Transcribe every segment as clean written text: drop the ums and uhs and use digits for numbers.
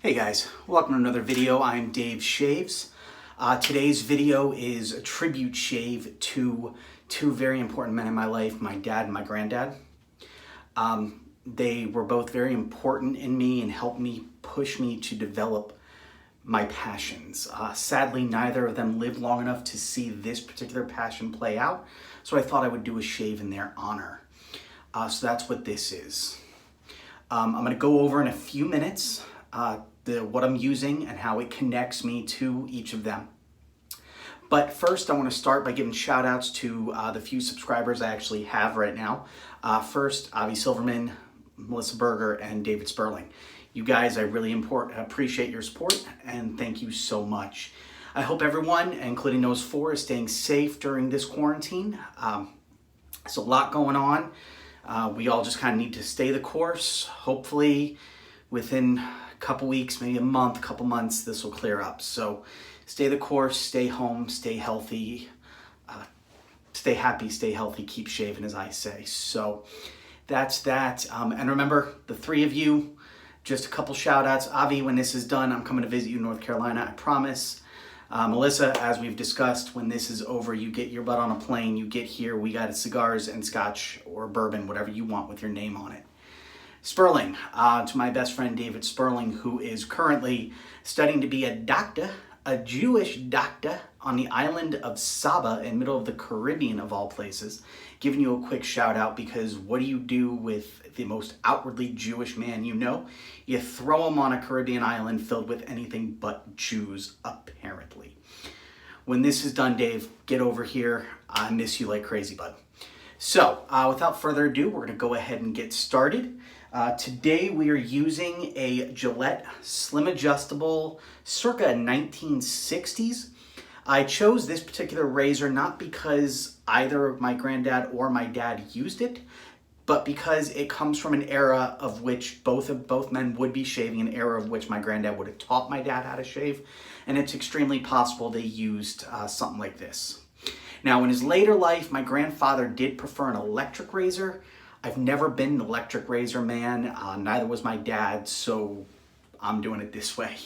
Hey guys, welcome to another video. I'm Dave Shaves. Today's video is a tribute shave to two very important men in my life, my dad and my granddad. They were both very important in me and helped me push me to develop my passions. Sadly, neither of them lived long enough to see this particular passion play out, so I thought I would do a shave in their honor. So that's what this is. I'm going to go over in a few minutes what I'm using and how it connects me to each of them. But first, I want to start by giving shout outs to the few subscribers I actually have right now. First, Avi Silverman, Melissa Berger, and David Sperling. You guys, I really appreciate your support, and thank you so much. I hope everyone, including those four, is staying safe during this quarantine. There's a lot going on. We all just kind of need to stay the course. Hopefully, within a couple weeks, maybe a month, couple months, this will clear up. So stay the course, stay home, stay healthy, stay happy, stay healthy, keep shaving, as I say. So that's that. And remember, the three of you, just a couple shout outs. Avi, when this is done, I'm coming to visit you in North Carolina, I promise. Melissa, as we've discussed, when this is over, you get your butt on a plane, you get here, we got cigars and scotch or bourbon, whatever you want with your name on it. Sperling, to my best friend David Sperling, who is currently studying to be a doctor, a Jewish doctor on the island of Saba in the middle of the Caribbean of all places. Giving you a quick shout out because what do you do with the most outwardly Jewish man you know? You throw him on a Caribbean island filled with anything but Jews, apparently. When this is done, Dave, get over here. I miss you like crazy, bud. So, without further ado, we're going to go ahead and get started. Today we are using a Gillette Slim Adjustable circa 1960s. I chose this particular razor not because either my granddad or my dad used it, but because it comes from an era of which both men would be shaving, an era of which my granddad would have taught my dad how to shave, and it's extremely possible they used something like this. Now, in his later life, my grandfather did prefer an electric razor. I've never been an electric razor man, neither was my dad, so I'm doing it this way.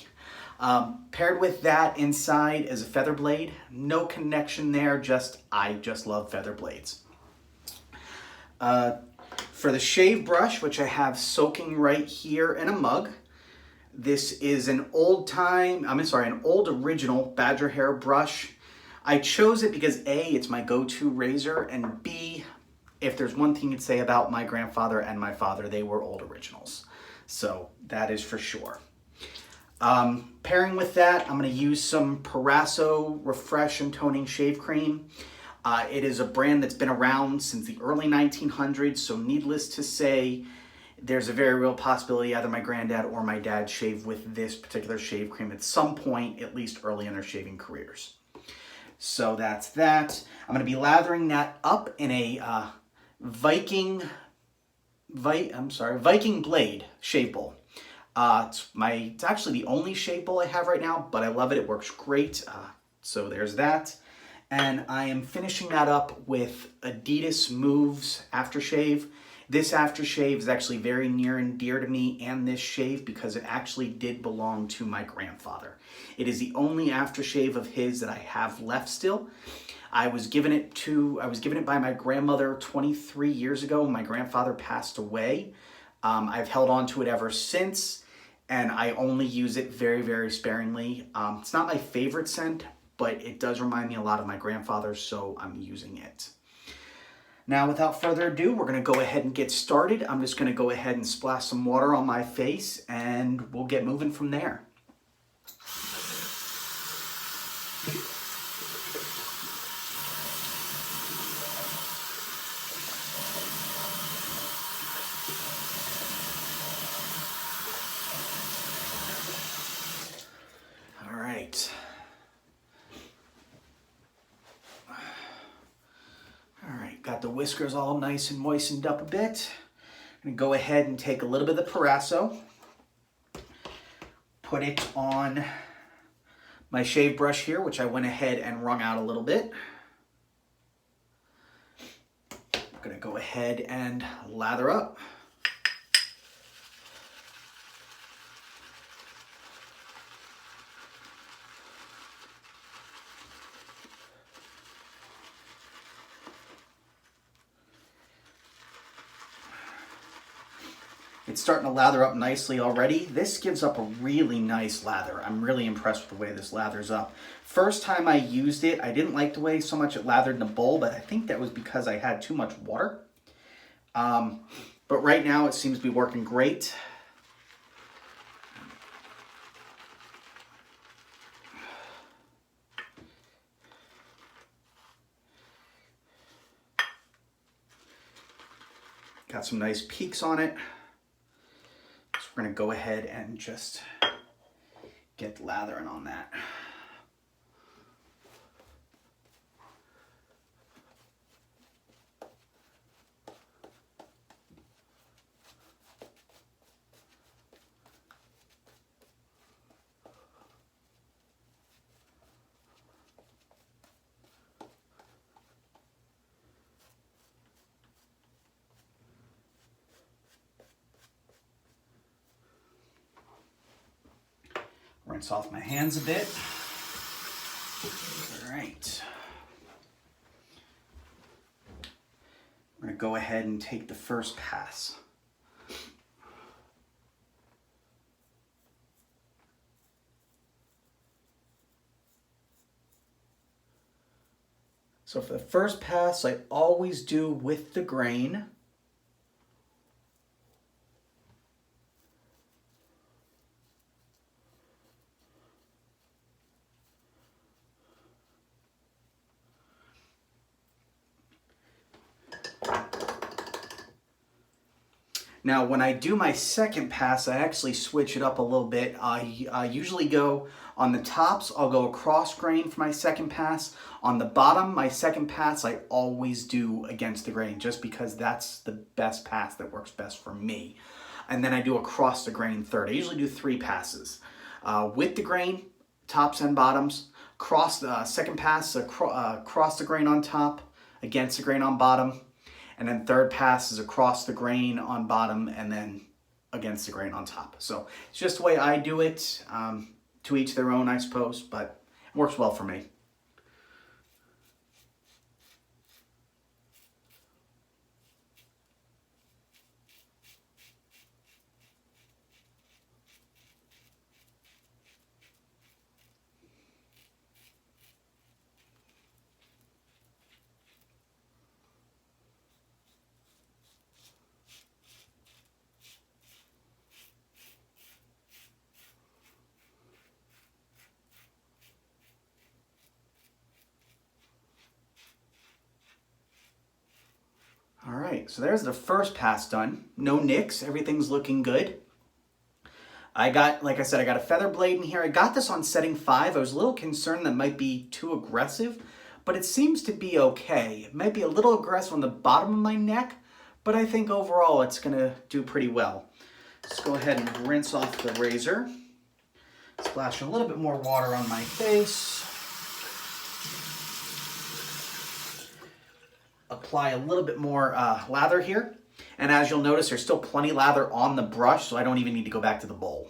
Paired with that inside is a feather blade. No connection there, I just love feather blades. For the shave brush, which I have soaking right here in a mug, this is an old original Badger hair brush. I chose it because A, it's my go-to razor, and B, if there's one thing you'd say about my grandfather and my father, they were old originals. So that is for sure. Pairing with that, I'm going to use some Parasso Refresh and Toning Shave Cream. It is a brand that's been around since the early 1900s, so needless to say, there's a very real possibility either my granddad or my dad shaved with this particular shave cream at some point, at least early in their shaving careers. So that's that. I'm going to be lathering that up in a Viking blade shave bowl. It's actually the only shave bowl I have right now, but I love it. It works great. So there's that. And I am finishing that up with Adidas Moves aftershave. This aftershave is actually very near and dear to me and this shave because it actually did belong to my grandfather. It is the only aftershave of his that I have left still. I was given it by my grandmother 23 years ago when my grandfather passed away. I've held on to it ever since, and I only use it very, very sparingly. It's not my favorite scent, but it does remind me a lot of my grandfather, so I'm using it. Now, without further ado, we're going to go ahead and get started. I'm just going to go ahead and splash some water on my face, and we'll get moving from there. All right. Got the whiskers all nice and moistened up a bit. I'm going to go ahead and take a little bit of the Parasso, put it on my shave brush here, which I went ahead and wrung out a little bit. I'm going to go ahead and lather up. It's starting to lather up nicely already. This gives up a really nice lather. I'm really impressed with the way this lathers up. First time I used it, I didn't like the way so much it lathered in the bowl, but I think that was because I had too much water. But right now it seems to be working great. Got some nice peaks on it. So we're gonna go ahead and just get lathering on that. Rinse off my hands a bit. All right. We're gonna go ahead and take the first pass. So for the first pass, I always do with the grain. Now, when I do my second pass, I actually switch it up a little bit. I usually go on the tops, I'll go across grain for my second pass. On the bottom, my second pass, I always do against the grain, just because that's the best pass that works best for me. And then I do across the grain third. I usually do 3 passes. With the grain, tops and bottoms. Second pass, across the grain on top, against the grain on bottom. And then third pass is across the grain on bottom and then against the grain on top. So it's just the way I do it. To each their own, I suppose, but it works well for me. All right, so there's the first pass done. No nicks, everything's looking good. Like I said, I got a feather blade in here. I got this on setting 5. I was a little concerned that might be too aggressive, but it seems to be okay. It might be a little aggressive on the bottom of my neck, but I think overall it's gonna do pretty well. Let's go ahead and rinse off the razor. Splash a little bit more water on my face. Apply a little bit more lather here. And as you'll notice, there's still plenty lather on the brush, so I don't even need to go back to the bowl.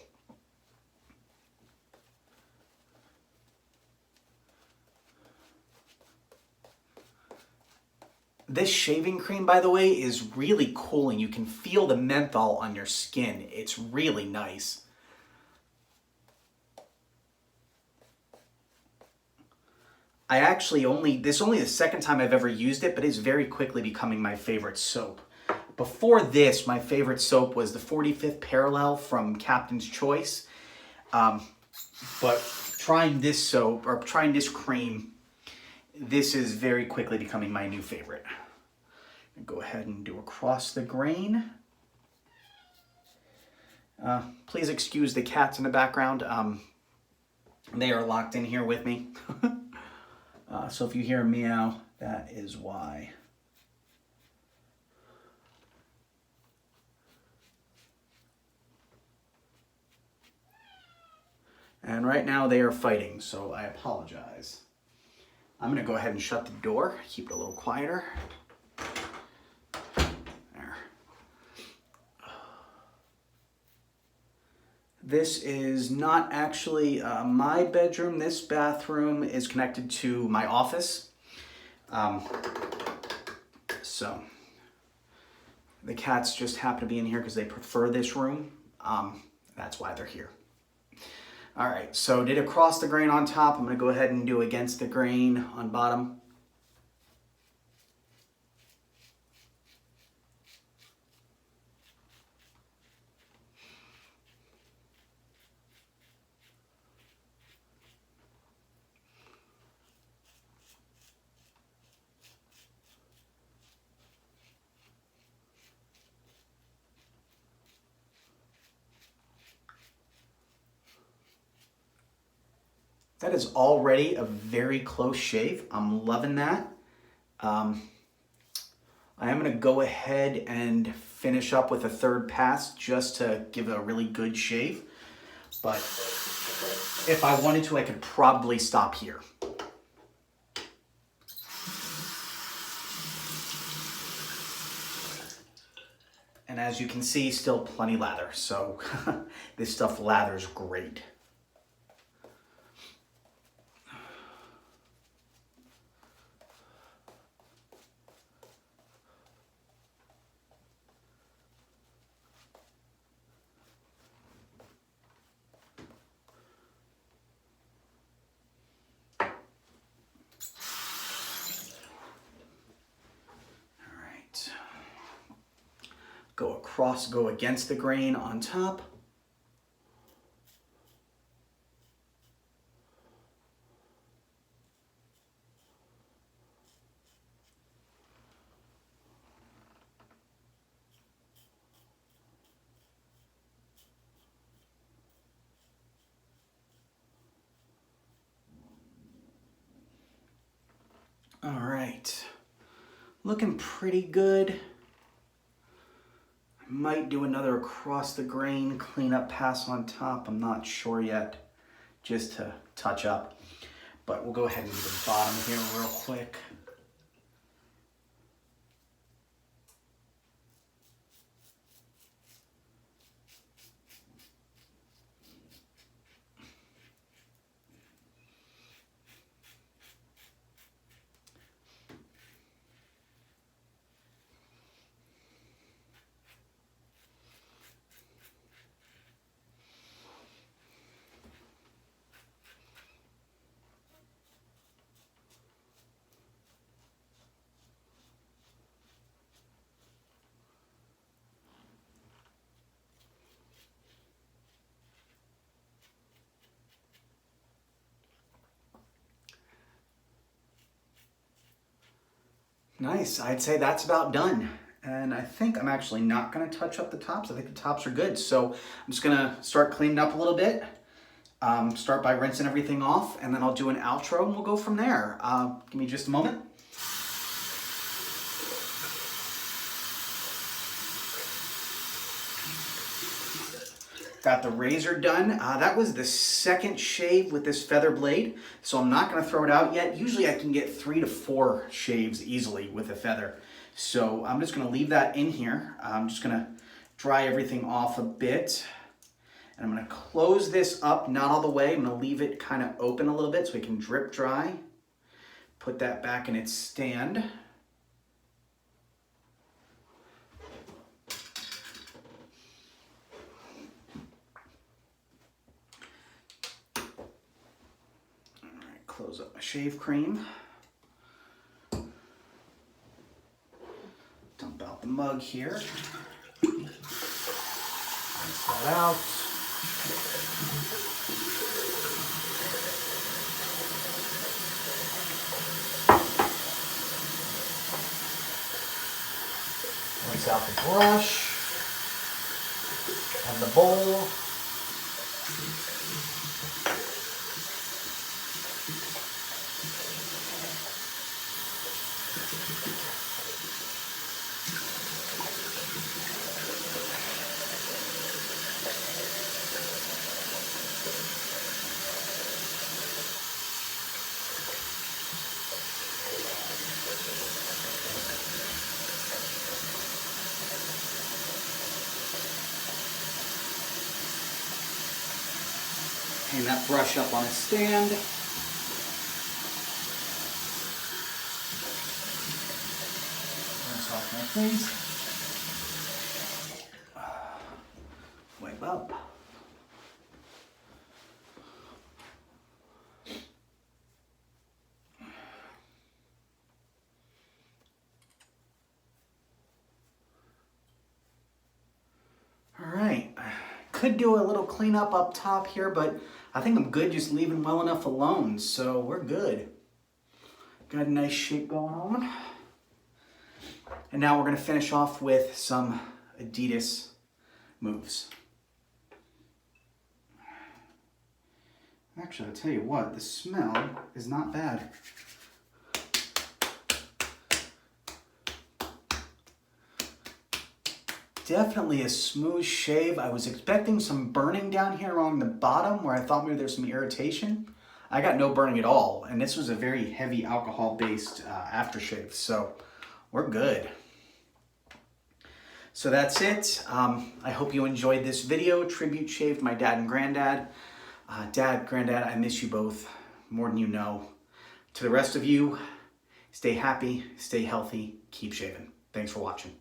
This shaving cream, by the way, is really cooling. You can feel the menthol on your skin. It's really nice. This is only the second time I've ever used it, but it's very quickly becoming my favorite soap. Before this, my favorite soap was the 45th Parallel from Captain's Choice. But trying this soap, or trying this cream, this is very quickly becoming my new favorite. Go ahead and do across the grain. Please excuse the cats in the background. They are locked in here with me. So if you hear a meow, that is why. And right now they are fighting, so I apologize. I'm gonna go ahead and shut the door, keep it a little quieter. There. This is not actually my bedroom. This bathroom is connected to my office. So The cats just happen to be in here because they prefer this room. That's why they're here. All right, so did across the grain on top. I'm gonna go ahead and do against the grain on bottom. That is already a very close shave. I'm loving that. I am gonna go ahead and finish up with a third pass just to give it a really good shave. But if I wanted to, I could probably stop here. And as you can see, still plenty lather. So this stuff lathers great. Go across, go against the grain on top. All right, looking pretty good. Might do another across the grain cleanup pass on top. I'm not sure yet, just to touch up. But we'll go ahead and do the bottom here real quick. Nice, I'd say that's about done. And I think I'm actually not gonna touch up the tops. I think the tops are good. So I'm just gonna start cleaning up a little bit. Start by rinsing everything off, and then I'll do an outro and we'll go from there. Give me just a moment. Got the razor done. That was the second shave with this feather blade, so I'm not gonna throw it out yet. Usually I can get 3 to 4 shaves easily with a feather. So I'm just gonna leave that in here. I'm just gonna dry everything off a bit. And I'm gonna close this up, not all the way. I'm gonna leave it kind of open a little bit so it can drip dry. Put that back in its stand. Close up my shave cream. Dump out the mug here. Rinse that out. Rinse out the brush and the bowl. Hang that brush up on a stand. Rinse off my face. up. All right, could do a little cleanup up top here, but I think I'm good just leaving well enough alone, so we're good. Got a nice shape going on. And now we're gonna finish off with some Adidas moves. Actually, I'll tell you what, the smell is not bad. Definitely a smooth shave. I was expecting some burning down here along the bottom where I thought maybe there's some irritation. I got no burning at all, and this was a very heavy alcohol-based aftershave, so we're good. So that's it. I hope you enjoyed this video. Tribute shave to my dad and granddad. Dad, granddad, I miss you both more than you know. To the rest of you, stay happy, stay healthy, keep shaving. Thanks for watching.